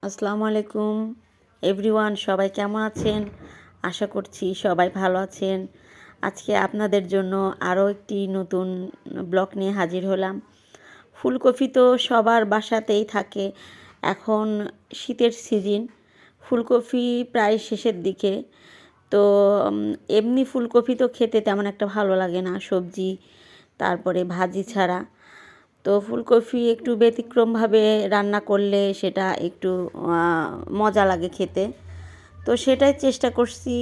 আসসালামু আলাইকুম এভরিওয়ান, সবাই কেমন আছেন? আশা করছি সবাই ভালো আছেন। আজকে আপনাদের জন্য আরও একটি নতুন ব্লগ নিয়ে হাজির হলাম। ফুলকপি তো সবার বাসাতেই থাকে। এখন শীতের সিজন, ফুলকপি প্রায় শেষের দিকে। তো এমনি ফুলকপি তো খেতে তেমন একটা ভালো লাগে না, সবজি তারপরে ভাজি ছাড়া। তো ফুলকপি একটু ব্যতিক্রমভাবে রান্না করলে সেটা একটু মজা লাগে খেতে। তো সেটাই চেষ্টা করছি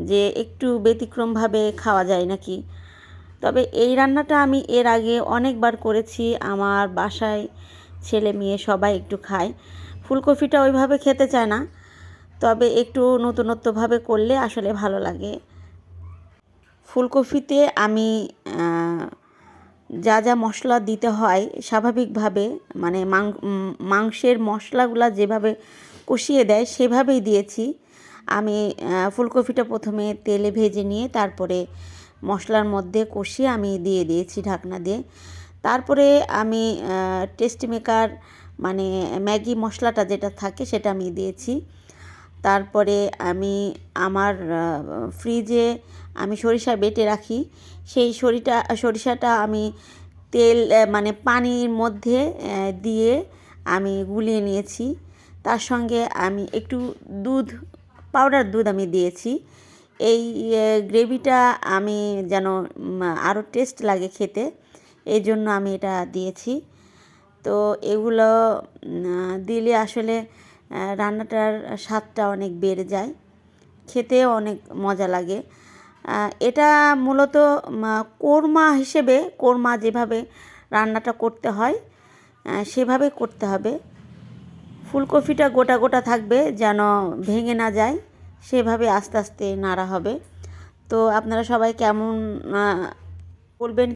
যে একটু ব্যতিক্রমভাবে খাওয়া যায় নাকি। তবে এই রান্নাটা আমি এর আগে অনেকবার করেছি, আমার বাসায় ছেলে মেয়ে সবাই একটু খায়। ফুলকপিটা ওইভাবে খেতে চায় না, তবে একটু নতুনত্বভাবে করলে আসলে ভালো লাগে। ফুলকপিতে আমি যা যা মশলা দিতে হয় স্বাভাবিকভাবে, মানে মাংসের মশলাগুলো যেভাবে কষিয়ে দেয় সেভাবেই দিয়েছি। আমি ফুলকপিটা প্রথমে তেলে ভেজে নিয়ে তারপরে মশলার মধ্যে কষিয়ে আমি দিয়ে দিয়েছি ঢাকনা দিয়ে। তারপরে আমি টেস্টি মেকার মানে ম্যাগি মশলাটা যেটা থাকে সেটা আমি দিয়েছি। তারপরে আমি আমার ফ্রিজে আমি সরিষা বেটে রাখি, সেই সরিষাটা আমি তেল মানে পানির মধ্যে দিয়ে আমি গুলিয়ে নিয়েছি। তার সঙ্গে আমি একটু পাউডার দুধ আমি দিয়েছি। এই গ্রেভিটা আমি যেন আরও টেস্ট লাগে খেতে, এই জন্য আমি এটা দিয়েছি। তো এগুলো দিলে আসলে রান্নাটার স্বাদটা অনেক বেড়ে যায়, খেতেও অনেক মজা লাগে। এটা মূলত কোরমা হিসেবে, কোরমা যেভাবে রান্নাটা করতে হয় সেভাবে করতে হবে। ফুলকপিটা গোটা গোটা থাকবে, যেন ভেঙে না যায়, সেভাবে আস্তে আস্তে নাড়া হবে। তো আপনারা সবাই কেমন বলবেন।